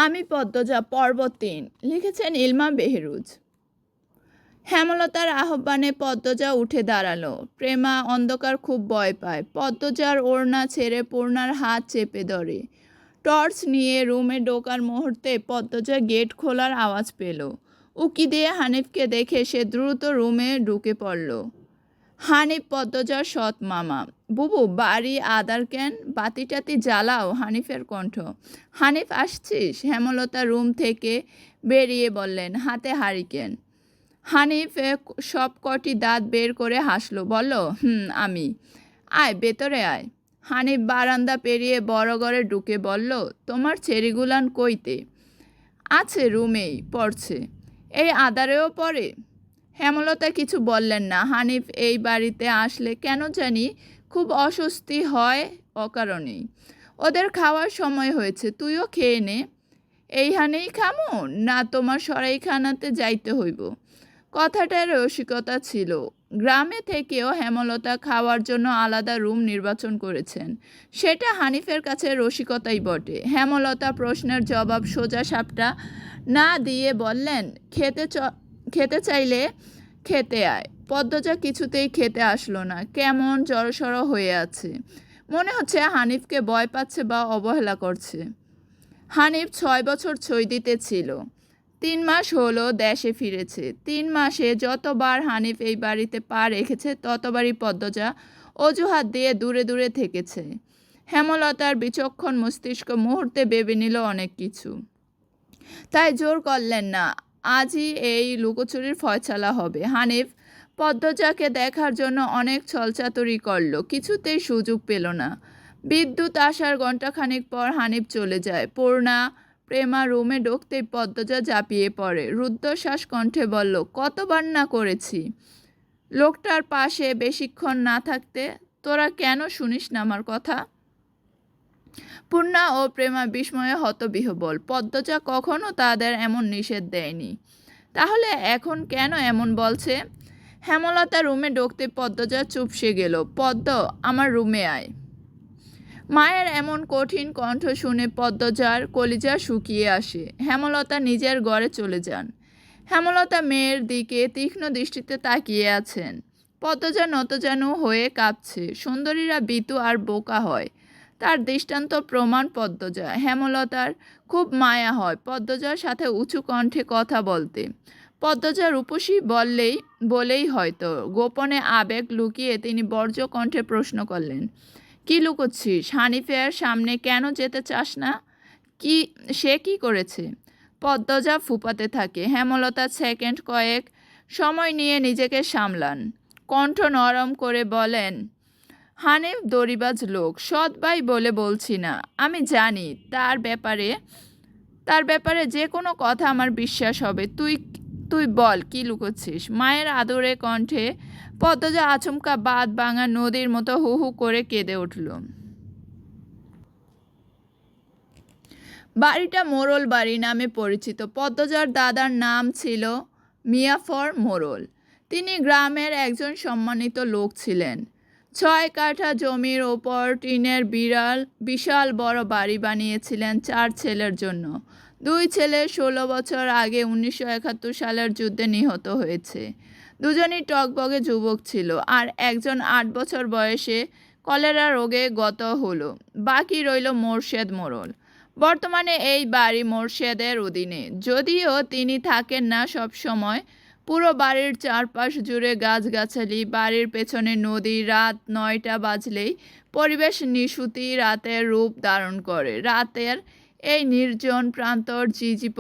আমি পদ্মজা পর্ব ৩ লিখেছেন ইলমা বেহরুজ। হেমলতার আহ্বানে পদ্মজা উঠে দাঁড়ালো। প্রেমা অন্ধকার খুব ভয় পায়। পদ্মজার ওড়না ছেড়ে পূর্ণার হাত চেপে ধরে। টর্চ নিয়ে রুমে ঢোকার মুহূর্তে পদ্মজা গেট খোলার আওয়াজ পেল। উকি দিয়ে হানিফকে দেখে সে দ্রুত রুমে ঢুকে পড়ল। হানিফ পদ্মজার সৎ মামা। বুবু বাড়ি আদার কেন, বাতিটাতি জ্বালাও। হানিফের কণ্ঠ। হানিফ আসছিস? হেমলতা রুম থেকে বেরিয়ে বললেন, হাতে হারিকেন। হানিফ সব কটি দাঁত বের করে হাসলো, বলল, আমি। আয় ভেতরে আয়। হানিফ বারান্দা পেরিয়ে বড় ঘরে ঢুকে বলল, তোমার চেরিগুলান কইতে? আছে রুমেই পড়ছে। এই আদারেও পড়ে? হেমলতা কিছু বললেন না। হানিফ এই বাড়িতে আসলে কেন জানি খুব অস্বস্তি হয় অকারণেই। ওদের খাওয়ার সময় হয়েছে, তুইও খেয়ে নে। এইখানেই খামো না তোমার সরাইখানাতে যাইতে হইব? কথাটার রসিকতা ছিল। গ্রামে থেকেও হেমলতা খাওয়ার জন্য আলাদা রুম নির্বাচন করেছেন। সেটা হানিফের কাছে রসিকতাই বটে। হেমলতা প্রশ্নের জবাব সোজা সাপটা না দিয়ে বললেন, খেতে চাইলে খেতে আয়। পদ্মজা কিছুতেই খেতে আসলো না। কেমন জড়সড় হয়ে আছে। মনে হচ্ছে হানিফকে ভয় পাচ্ছে বা অবহেলা করছে। হানিফ 6 বছর সৌদিতে ছিল। 3 মাস হলো দেশে ফিরেছে। 3 মাসে যতবার হানিফ এই বাড়িতে পা রেখেছে ততবারই পদ্মজা অজুহাত দিয়ে দূরে দূরে থেকেছে। হেমলতার বিচক্ষণ মস্তিষ্ক মুহূর্তে ভেবে নিল অনেক কিছু। তাই জোর করলেন না, আজই এই লুকোচুরির ফয়সালা হবে। হানিফ পদ্মজাকে দেখার জন্য অনেক ছলচাতুরি করল, কিছুতেই সুযোগ পেল না। বিদ্যুৎ আসার ঘণ্টাখানেক পর হানিফ চলে যায়। পূর্ণা প্রেমা রুমে ঢুকতেই পদ্মজা ঝাঁপিয়ে পড়ে। রুদ্ধশ্বাস কণ্ঠে বলল, কতবার না করেছি লোকটার পাশে বেশিক্ষণ না থাকতে। তোরা কেন শুনিস না আমার কথা? পূর্ণা ও প্রেমা বিস্ময়ে হতবিহ্বল। পদ্মজা কখনো তাদের এমন নিষেধ দেয়নি, তাহলে এখন কেন এমন বলছে? হেমলতা রুমে ঢুকতে পদ্মজা চুপসে গেল। পদ্ম, আমার রুমে আয়। মায়ের এমন কঠিন কণ্ঠ শুনে পদ্মজার কলিজা শুকিয়ে আসে। হেমলতা নিজের ঘরে চলে যান। হেমলতা মেয়ের দিকে তীক্ষ্ণ দৃষ্টিতে তাকিয়ে আছেন। পদ্মজা নতজানু হয়ে কাঁপছে। সুন্দরীরা ভীতু আর বোকা হয়, তার দৃষ্টান্ত প্রমাণ পদ্মজা। হেমলতার খুব মায়া হয় পদ্মজার সাথে উঁচু কণ্ঠে কথা বলতে। পদ্মজা রূপসী বলেই হয়তো গোপনে আবেগ লুকিয়ে তিনি বর্জ্য কণ্ঠে প্রশ্ন করলেন, কি লুকোচ্ছিস? হানিফের সামনে কেন যেতে চাস না? সে কি করেছে? পদ্মজা ফুপাতে থাকে। হেমলতা সেকেন্ড কয়েক সময় নিয়ে নিজেকে সামলান। কণ্ঠ নরম করে বলেন, হানিফ দড়িবাজ লোক, সৎ ভাই বলে বলছি না। আমি জানি তার ব্যাপারে যে কোনো কথা আমার বিশ্বাস হবে। তুই বল, কি লুকোচ্ছিস? মায়ের আদরে কণ্ঠে পদ্মজা আচমকা বাঁধ ভাঙা নদীর মতো হু হু করে কেঁদে উঠল। বাড়িটা মোড়ল বাড়ি নামে পরিচিত। পদ্মজার দাদার নাম ছিল মিয়াফর মোড়ল। তিনি গ্রামের একজন সম্মানিত লোক ছিলেন। 6 কাঠা জমির ওপর টিনের বিশাল বড় বাড়ি বানিয়েছিলেন 4 ছেলের জন্য। 2 ছেলে 16 বছর আগে 1971 সালের যুদ্ধে নিহত হয়েছে। দুজনই টগবগে যুবক ছিল, আর একজন 8 বছর বয়সে কলেরা রোগে গত হলো। বাকি রইল মোর্শেদ মোড়ল। বর্তমানে এই বাড়ি মোর্শেদের অধীনে, যদিও তিনি থাকেন না সব সময়। পুরো বাড়ির চারপাশ জুড়ে গাছগাছালি, বাড়ির পেছনে নদী। রাত 9টা বাজলেই পরিবেশ নিশুতি রাতের রূপ ধারণ করে। রাতের এই নির্জন প্রান্তর ঝিঁঝি